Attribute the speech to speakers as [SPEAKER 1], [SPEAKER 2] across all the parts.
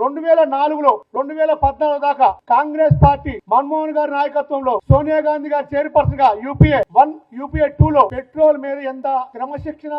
[SPEAKER 1] 2004లో 2014 దాకా కాంగ్రెస్ పార్టీ మన్మోహన్ గారి నాయకత్వంలో సోనియా గాంధీ గారి చైర్పర్సన్ గా యూపీఏ 1 యూపీఏ 2 లో పెట్రోల్ మీద ఎంత క్రమశిక్షణ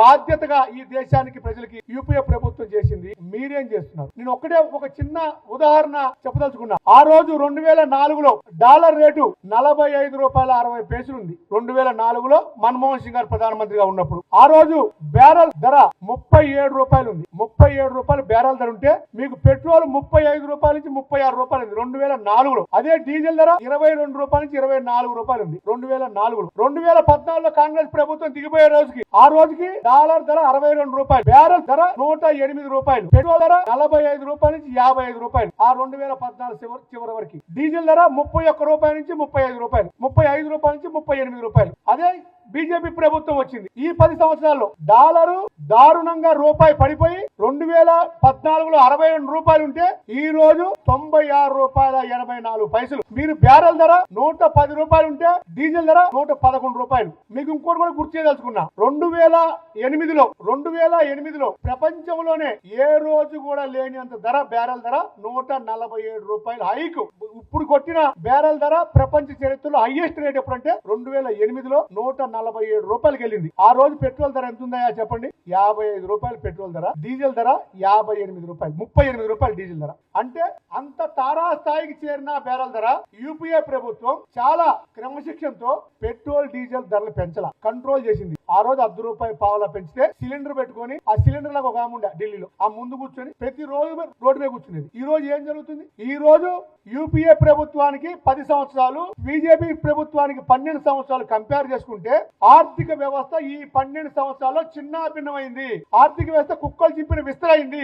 [SPEAKER 1] బాధ్యతగా ఈ దేశానికి ప్రజలకి యూపీఏ ప్రభుత్వం చేసింది. మీరేం చేస్తున్నారు? నేను ఒక చిన్న ఉదాహరణ చెప్పదలుచుకున్నా. ఆ రోజు 2004లో డాలర్ రేటు 45 రూపాయల 60 పైసలు ఉంది. 2004లో మన్మోహన్ సింగ్ గారు ప్రధానమంత్రిగా ఉన్నప్పుడు ఆ రోజు బ్యారెల్ ధర 37 రూపాయలు ఉంది. 37 రూపాయలు బ్యారెల్ ధర ఉంటే మీకు పెట్రోల్ 35 రూపాయల నుంచి 36 రూపాయలు ఉంది 2004లో. అదే డీజిల్ ధర 22 రూపాయల నుంచి 24 రూపాయలు ఉంది 2004లో. 2014లో కాంగ్రెస్ ప్రభుత్వం దిగిపోయే రోజుకి ఆ రోజుకి డాలర్ ధర 62 రూపాయలు, బ్యారెల్ ధర 108 రూపాయలు, పెట్రోల్ ధర 45 రూపాయల నుంచి 55 రూపాయలు. ఆ 2014 చివరి వరకు డీజిల్ ధర 31 రూపాయల నుంచి 35 రూపాయలు, 35 రూపాయల నుంచి 38 రూపాయలు. అదే బీజేపీ ప్రభుత్వం వచ్చింది. ఈ 10 సంవత్సరాల్లో డాలరు దారుణంగా రూపాయి పడిపోయి 2014లో 62 రూపాయలు ఉంటే ఈ రోజు 96 రూపాయల 84 పైసలు. మీరు బ్యారెల్ ధర 110 రూపాయలు ఉంటే డీజిల్ ధర 111 రూపాయలు. మీకు ఇంకోటి కూడా గుర్తు చేయదలుచుకున్నా. 2008లో ప్రపంచంలోనే ఏ రోజు కూడా లేని అంత ధర బ్యారెల్ ధర 147 రూపాయలు హైక్. ఇప్పుడు కొట్టిన బ్యారెల్ ధర ప్రపంచ చరిత్రలో హైయెస్ట్ రేట్ ఎప్పుడంటే 2008లో 147 రూపాయలకి వెళ్ళింది. ఆ రోజు పెట్రోల్ ధర ఎంత ఉందా చెప్పండి? 55 రూపాయలు పెట్రోల్ ధర, డీజిల్ ధర 58 రూపాయలు, 38 రూపాయలు డీజిల్ ధర. అంటే అంత తారాస్థాయికి చేరిన బ్యారెల్ ధర యూపీఏ ప్రభుత్వం చాలా క్రమశిక్షణతో పెట్రోల్ డీజిల్ ధరలు పెంచాల కంట్రోల్ చేసింది. ఆ రోజు 10 రూపాయలు పావలా పెంచితే సిలిండర్ పెట్టుకొని ఆ సిలిండర్ లాగా ఒక ఆమె ఉండే ఢిల్లీలో ఆ ముందు కూర్చొని ప్రతి రోజు రోడ్డు మీద కూర్చునేది. ఈ రోజు ఏం జరుగుతుంది? ఈ రోజు యూపీఏ ప్రభుత్వానికి 10 సంవత్సరాలు, బీజేపీ ప్రభుత్వానికి 12 సంవత్సరాలు కంపేర్ చేసుకుంటే ఆర్థిక వ్యవస్థ ఈ 12 సంవత్సరాల్లో చిన్న భిన్నమైంది. ఆర్థిక వ్యవస్థ కుక్కలు చింపిన విస్తరైంది.